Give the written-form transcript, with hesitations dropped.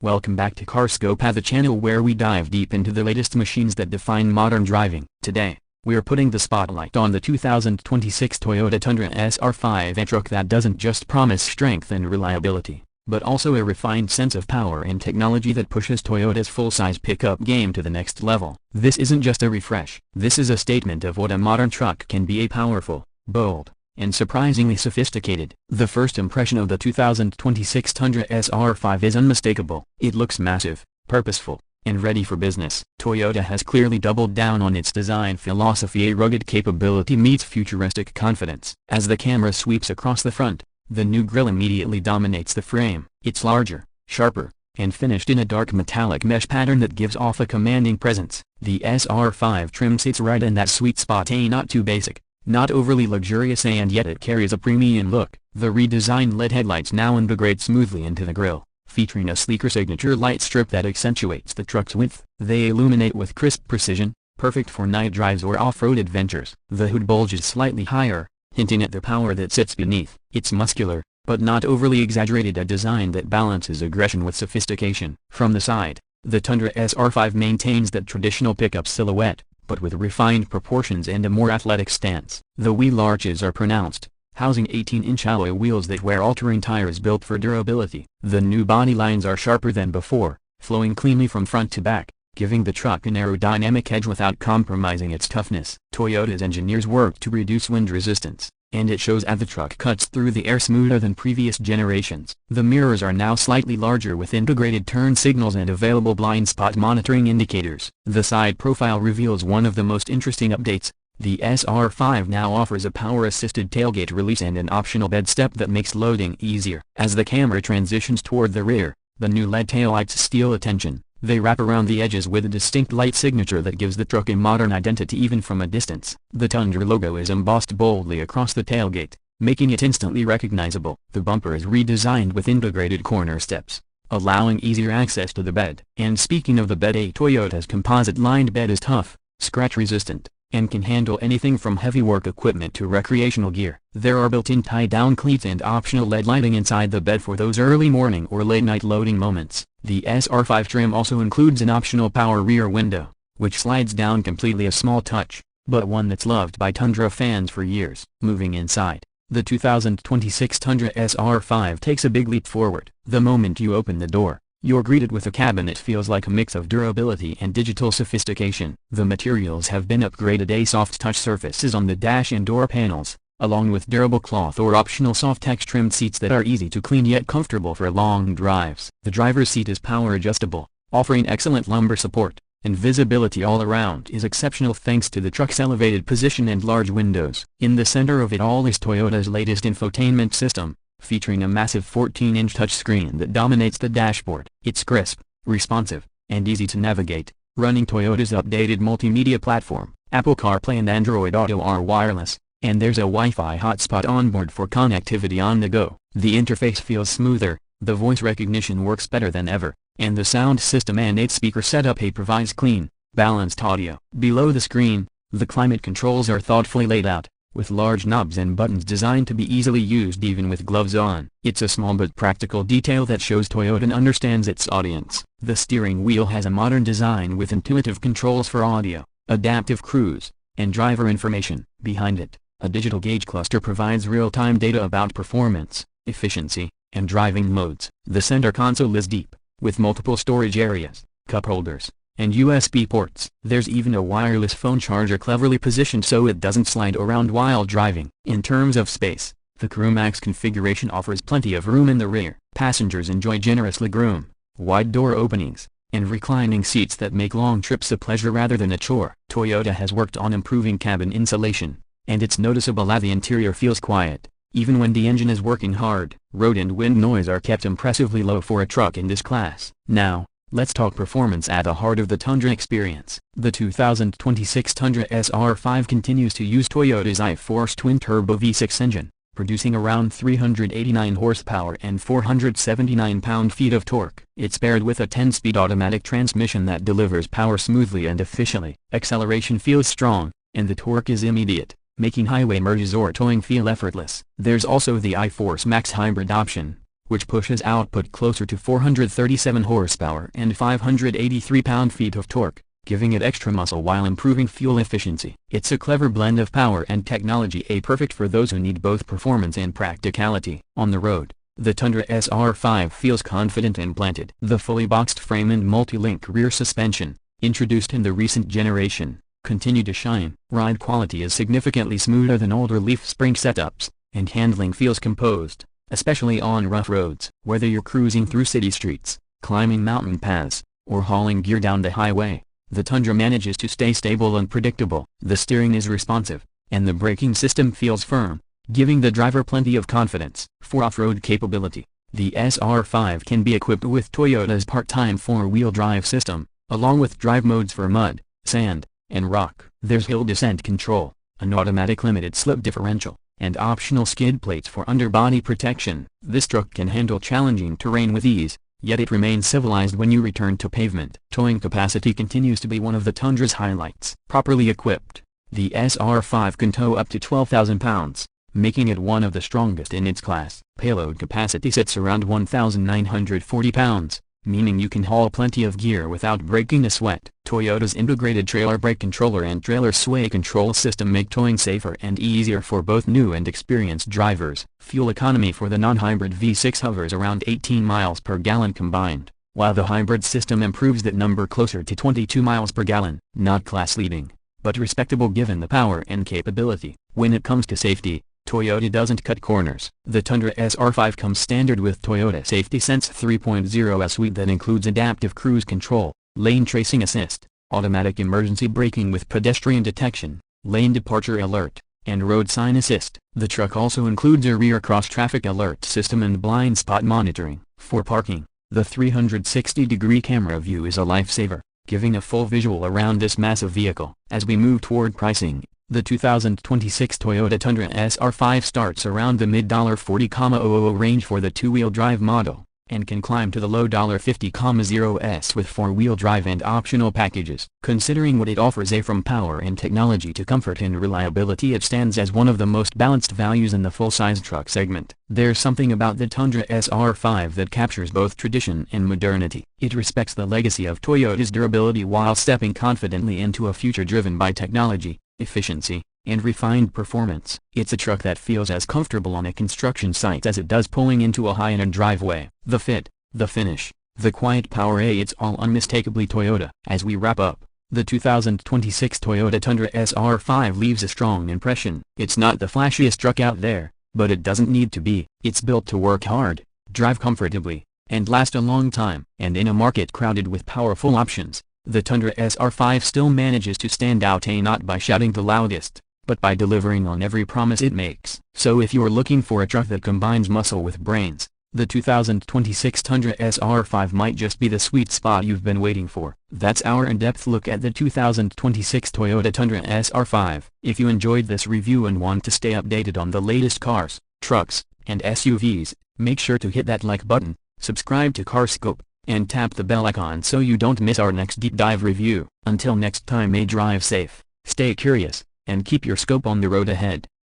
Welcome back to CarScope, the channel where we dive deep into the latest machines that define modern driving. Today, we're putting the spotlight on the 2026 Toyota Tundra SR5, a truck that doesn't just promise strength and reliability, but also a refined sense of power and technology that pushes Toyota's full-size pickup game to the next level. This isn't just a refresh. This is a statement of what a modern truck can be: a powerful, bold, and surprisingly sophisticated. The first impression of the 2026 Tundra SR5 is unmistakable. It looks massive, purposeful, and ready for business. Toyota has clearly doubled down on its design philosophy: a rugged capability meets futuristic confidence. As the camera sweeps across the front, the new grille immediately dominates the frame. It's larger, sharper, and finished in a dark metallic mesh pattern that gives off a commanding presence. The SR5 trim sits right in that sweet spot, not too basic, not overly luxurious, and yet it carries a premium look. The redesigned LED headlights now integrate smoothly into the grille, featuring a sleeker signature light strip that accentuates the truck's width. They illuminate with crisp precision, perfect for night drives or off-road adventures. The hood bulges slightly higher, hinting at the power that sits beneath. It's muscular, but not overly exaggerated, a design that balances aggression with sophistication. From the side, the Tundra SR5 maintains that traditional pickup silhouette, but with refined proportions and a more athletic stance. The wheel arches are pronounced, housing 18-inch alloy wheels that wear all-terrain tires built for durability. The new body lines are sharper than before, flowing cleanly from front to back, giving the truck an aerodynamic edge without compromising its toughness. Toyota's engineers worked to reduce wind resistance, and it shows as the truck cuts through the air smoother than previous generations. The mirrors are now slightly larger with integrated turn signals and available blind spot monitoring indicators. The side profile reveals one of the most interesting updates. The SR5 now offers a power-assisted tailgate release and an optional bed step that makes loading easier. As the camera transitions toward the rear, the new LED taillights steal attention. They wrap around the edges with a distinct light signature that gives the truck a modern identity even from a distance. The Tundra logo is embossed boldly across the tailgate, making it instantly recognizable. The bumper is redesigned with integrated corner steps, allowing easier access to the bed. And speaking of the bed, a Toyota's composite-lined bed is tough, scratch-resistant, and can handle anything from heavy work equipment to recreational gear. There are built-in tie-down cleats and optional LED lighting inside the bed for those early morning or late-night loading moments. The SR5 trim also includes an optional power rear window, which slides down completely, a small touch, but one that's loved by Tundra fans for years. Moving inside, the 2026 Tundra SR5 takes a big leap forward. The moment you open the door, you're greeted with a cabin that feels like a mix of durability and digital sophistication. The materials have been upgraded: a soft touch surfaces on the dash and door panels, along with durable cloth or optional soft-tex trimmed seats that are easy to clean yet comfortable for long drives. The driver's seat is power adjustable, offering excellent lumbar support, and visibility all around is exceptional thanks to the truck's elevated position and large windows. In the center of it all is Toyota's latest infotainment system, featuring a massive 14-inch touchscreen that dominates the dashboard. It's crisp, responsive, and easy to navigate, running Toyota's updated multimedia platform. Apple CarPlay and Android Auto are wireless, and there's a Wi-Fi hotspot on board for connectivity on the go. The interface feels smoother, the voice recognition works better than ever, and the sound system and 8-speaker setup provides clean, balanced audio. Below the screen, the climate controls are thoughtfully laid out, with large knobs and buttons designed to be easily used even with gloves on. It's a small but practical detail that shows Toyota understands its audience. The steering wheel has a modern design with intuitive controls for audio, adaptive cruise, and driver information. Behind it, a digital gauge cluster provides real-time data about performance, efficiency, and driving modes. The center console is deep, with multiple storage areas, cup holders, and USB ports. There's even a wireless phone charger cleverly positioned so it doesn't slide around while driving. In terms of space, the CrewMax configuration offers plenty of room in the rear. Passengers enjoy generous legroom, wide door openings, and reclining seats that make long trips a pleasure rather than a chore. Toyota has worked on improving cabin insulation, and it's noticeable that the interior feels quiet, even when the engine is working hard. Road and wind noise are kept impressively low for a truck in this class. Now, let's talk performance at the heart of the Tundra experience. The 2026 Tundra SR5 continues to use Toyota's i-Force twin-turbo V6 engine, producing around 389 horsepower and 479 pound-feet of torque. It's paired with a 10-speed automatic transmission that delivers power smoothly and efficiently. Acceleration feels strong, and the torque is immediate, making highway merges or towing feel effortless. There's also the i-Force Max hybrid option, which pushes output closer to 437 horsepower and 583 pound-feet of torque, giving it extra muscle while improving fuel efficiency. It's a clever blend of power and technology, perfect for those who need both performance and practicality. On the road, the Tundra SR5 feels confident and planted. The fully boxed frame and multi-link rear suspension, introduced in the recent generation, continue to shine. Ride quality is significantly smoother than older leaf spring setups, and handling feels composed, especially on rough roads. Whether you're cruising through city streets, climbing mountain paths, or hauling gear down the highway, the Tundra manages to stay stable and predictable. The steering is responsive, and the braking system feels firm, giving the driver plenty of confidence. For off-road capability, the SR5 can be equipped with Toyota's part-time four-wheel drive system, along with drive modes for mud, sand, and rock. There's hill descent control, an automatic limited slip differential, and optional skid plates for underbody protection. This truck can handle challenging terrain with ease, yet it remains civilized when you return to pavement. Towing capacity continues to be one of the Tundra's highlights. Properly equipped, the SR5 can tow up to 12,000 pounds, making it one of the strongest in its class. Payload capacity sits around 1,940 pounds, meaning you can haul plenty of gear without breaking a sweat. Toyota's integrated trailer brake controller and trailer sway control system make towing safer and easier for both new and experienced drivers. Fuel economy for the non-hybrid V6 hovers around 18 miles per gallon combined, while the hybrid system improves that number closer to 22 miles per gallon. Not class-leading, but respectable given the power and capability. When it comes to safety, Toyota doesn't cut corners. The Tundra SR5 comes standard with Toyota Safety Sense 3.0, a suite that includes adaptive cruise control, lane tracing assist, automatic emergency braking with pedestrian detection, lane departure alert, and road sign assist. The truck also includes a rear cross-traffic alert system and blind spot monitoring. For parking, the 360-degree camera view is a lifesaver, giving a full visual around this massive vehicle. As we move toward pricing, the 2026 Toyota Tundra SR5 starts around the mid-$40,000 range for the two-wheel drive model, and can climb to the low $50,000s with four-wheel drive and optional packages. Considering what it offers from power and technology to comfort and reliability, it stands as one of the most balanced values in the full-size truck segment. There's something about the Tundra SR5 that captures both tradition and modernity. It respects the legacy of Toyota's durability while stepping confidently into a future driven by technology, efficiency, and refined performance. It's a truck that feels as comfortable on a construction site as it does pulling into a high-end driveway. The fit, the finish, the quiet power, it's all unmistakably Toyota. As we wrap up, the 2026 Toyota Tundra SR5 leaves a strong impression. It's not the flashiest truck out there, but it doesn't need to be. It's built to work hard, drive comfortably, and last a long time. And in a market crowded with powerful options, the Tundra SR5 still manages to stand out, not by shouting the loudest, but by delivering on every promise it makes. So if you're looking for a truck that combines muscle with brains, the 2026 Tundra SR5 might just be the sweet spot you've been waiting for. That's our in-depth look at the 2026 Toyota Tundra SR5. If you enjoyed this review and want to stay updated on the latest cars, trucks, and SUVs, make sure to hit that like button, subscribe to CarScope, and tap the bell icon so you don't miss our next deep dive review. Until next time, drive safe, stay curious, and keep your scope on the road ahead.